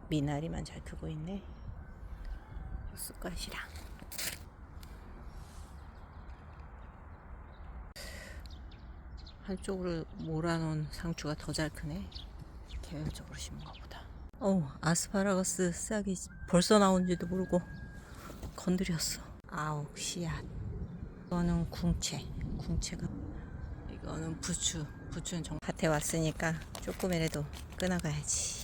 미나리만 잘 크고 있네. 쑥갓이랑 한쪽으로 몰아놓은 상추가 더 잘 크네. 계획적으로 심은 것보다. 아스파라거스 싹이 벌써 나온지도 모르고 건드렸어. 아우, 씨앗. 이거는 궁채가. 이거는 부추는 정말 밭에 왔으니까 조금이라도 끊어가야지.